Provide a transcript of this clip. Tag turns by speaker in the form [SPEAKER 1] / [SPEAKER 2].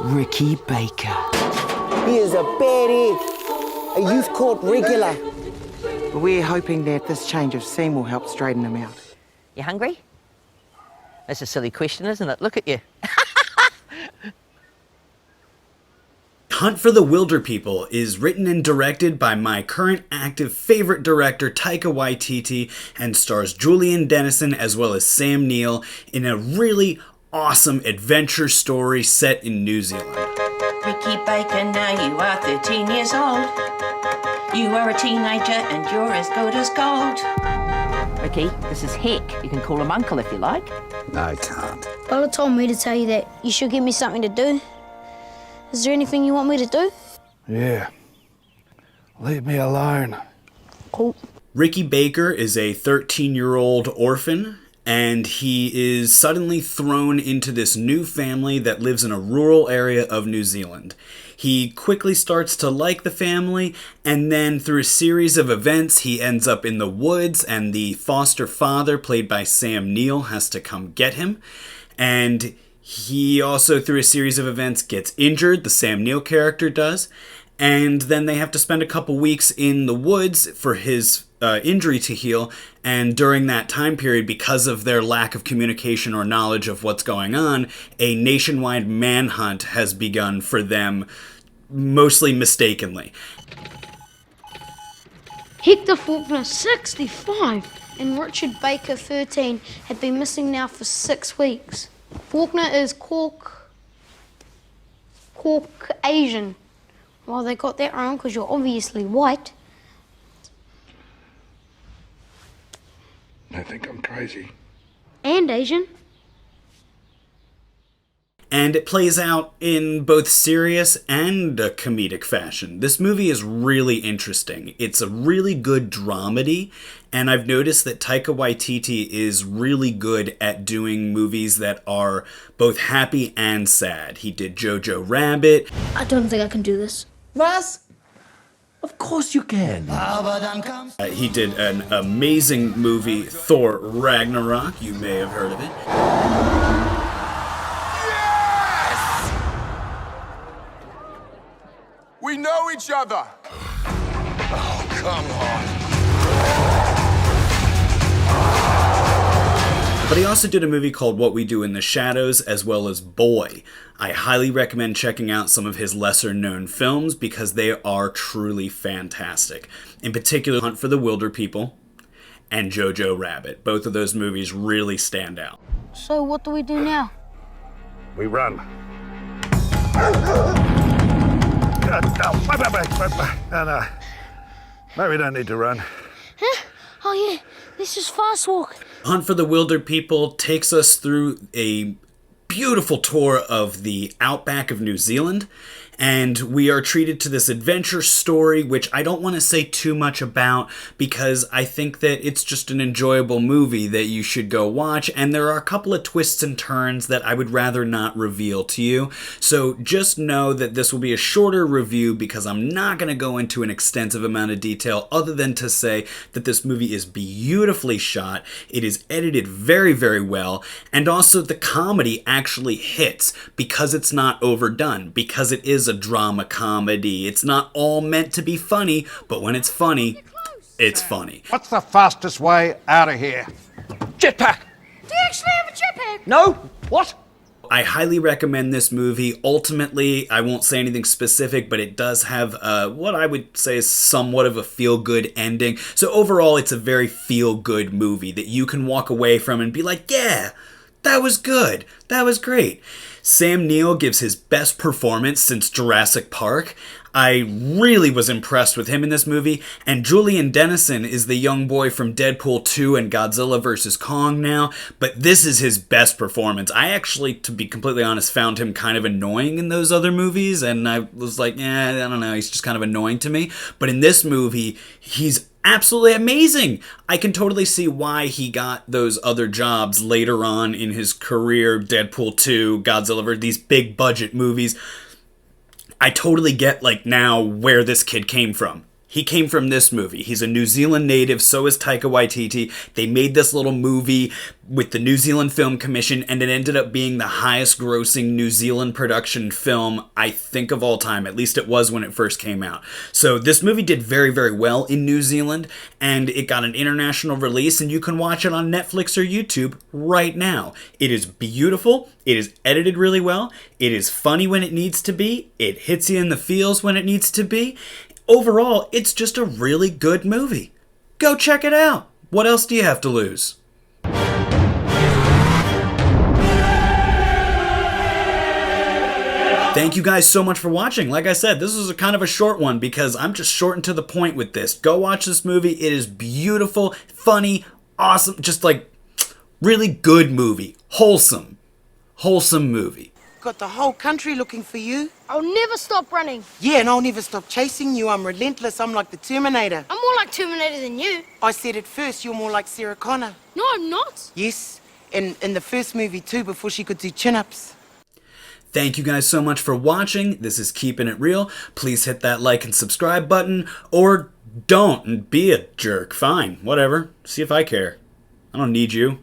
[SPEAKER 1] Ricky Baker.
[SPEAKER 2] He is a bad egg, a youth court regular.
[SPEAKER 1] We're hoping that this change of scene will help straighten him out.
[SPEAKER 3] You hungry? That's a silly question, isn't it? Look at you.
[SPEAKER 4] Hunt for the Wilderpeople is written and directed by my current active favorite director, Taika Waititi, and stars Julian, Dennison, as well as Sam Neill in a really awesome adventure story set in New Zealand.
[SPEAKER 5] Ricky Baker, now you are 13 years old. You are a teenager and you're as good as gold.
[SPEAKER 3] Ricky, this is Heck. You can call him Uncle if you like.
[SPEAKER 6] No, I can't.
[SPEAKER 7] Bella told me to tell you that you should give me something to do. Is there anything you want me to do?
[SPEAKER 6] Yeah. Leave me alone.
[SPEAKER 7] Cool.
[SPEAKER 4] Ricky Baker is a 13-year-old orphan, and he is suddenly thrown into this new family that lives in a rural area of New Zealand. He quickly starts to like the family, and then through a series of events, he ends up in the woods, and the foster father, played by Sam Neill, has to come get him. And he also, through a series of events, gets injured, the Sam Neill character does, and then they have to spend a couple weeks in the woods for his injury to heal, and during that time period, because of their lack of communication or knowledge of what's going on, a nationwide manhunt has begun for them, mostly mistakenly.
[SPEAKER 7] Hector Faulkner, 65, and Richard Baker, 13, have been missing now for 6 weeks. Faulkner is Caucasian. Well, they got that wrong because you're obviously white.
[SPEAKER 6] They think I'm crazy.
[SPEAKER 7] And Asian.
[SPEAKER 4] And it plays out in both serious and a comedic fashion. This movie is really interesting. It's a really good dramedy, and I've noticed that Taika Waititi is really good at doing movies that are both happy and sad. He did Jojo Rabbit.
[SPEAKER 7] I don't think I can do this.
[SPEAKER 8] Was? Of course you can.
[SPEAKER 4] He did an amazing movie, Thor Ragnarok. You may have heard of it.
[SPEAKER 9] We know each other. Oh, come on.
[SPEAKER 4] But he also did a movie called What We Do in the Shadows, as well as Boy. I highly recommend checking out some of his lesser-known films because they are truly fantastic. In particular, Hunt for the Wilderpeople and Jojo Rabbit. Both of those movies really stand out.
[SPEAKER 7] So what do we do now?
[SPEAKER 6] We run. No. Maybe we don't need to run.
[SPEAKER 7] Huh? Oh yeah, let's just fast walk.
[SPEAKER 4] Hunt for the Wilderpeople takes us through a beautiful tour of the outback of New Zealand, and we are treated to this adventure story, which I don't want to say too much about because I think that it's just an enjoyable movie that you should go watch, and there are a couple of twists and turns that I would rather not reveal to you. So just know that this will be a shorter review because I'm not going to go into an extensive amount of detail other than to say that this movie is beautifully shot, it is edited very, very well, and also the comedy actually hits because it's not overdone, because it is a drama comedy. It's not all meant to be funny, but when it's funny, it's funny.
[SPEAKER 6] What's the fastest way out of here?
[SPEAKER 8] Jetpack!
[SPEAKER 7] Do you actually have a jetpack?
[SPEAKER 8] No? What?
[SPEAKER 4] I highly recommend this movie. Ultimately, I won't say anything specific, but it does have what I would say is somewhat of a feel-good ending. So overall, it's a very feel-good movie that you can walk away from and be like, yeah, that was good. That was great. Sam Neill gives his best performance since Jurassic Park. I really was impressed with him in this movie, and Julian Dennison is the young boy from Deadpool 2 and Godzilla vs. Kong now, but this is his best performance. I actually, to be completely honest, found him kind of annoying in those other movies, and I was like, I don't know, he's just kind of annoying to me. But in this movie, he's absolutely amazing. I can totally see why he got those other jobs later on in his career, Deadpool 2, Godzilla, these big budget movies. I totally get, like, now where this kid came from. He came from this movie. He's a New Zealand native, so is Taika Waititi. They made this little movie with the New Zealand Film Commission, and it ended up being the highest grossing New Zealand production film, I think, of all time. At least it was when it first came out. So this movie did very, very well in New Zealand, and it got an international release, and you can watch it on Netflix or YouTube right now. It is beautiful. It is edited really well. It is funny when it needs to be. It hits you in the feels when it needs to be. Overall, it's just a really good movie. Go check it out. What else do you have to lose? Thank you guys so much for watching. Like I said, this was a kind of a short one because I'm just short and to the point with this. Go watch this movie. It is beautiful, funny, awesome, just like really good movie. Wholesome movie.
[SPEAKER 1] Got the whole country looking for you.
[SPEAKER 7] I'll never stop running.
[SPEAKER 1] Yeah, and I'll never stop chasing you. I'm relentless. I'm like the Terminator.
[SPEAKER 7] I'm more like Terminator than you.
[SPEAKER 1] I said it first. You're more like Sarah Connor.
[SPEAKER 7] No, I'm not.
[SPEAKER 1] Yes, in the first movie too, before she could do chin-ups.
[SPEAKER 4] Thank you guys so much for watching. This is Keepin' It Real. Please hit that like and subscribe button, or don't and be a jerk. Fine, whatever. See if I care. I don't need you.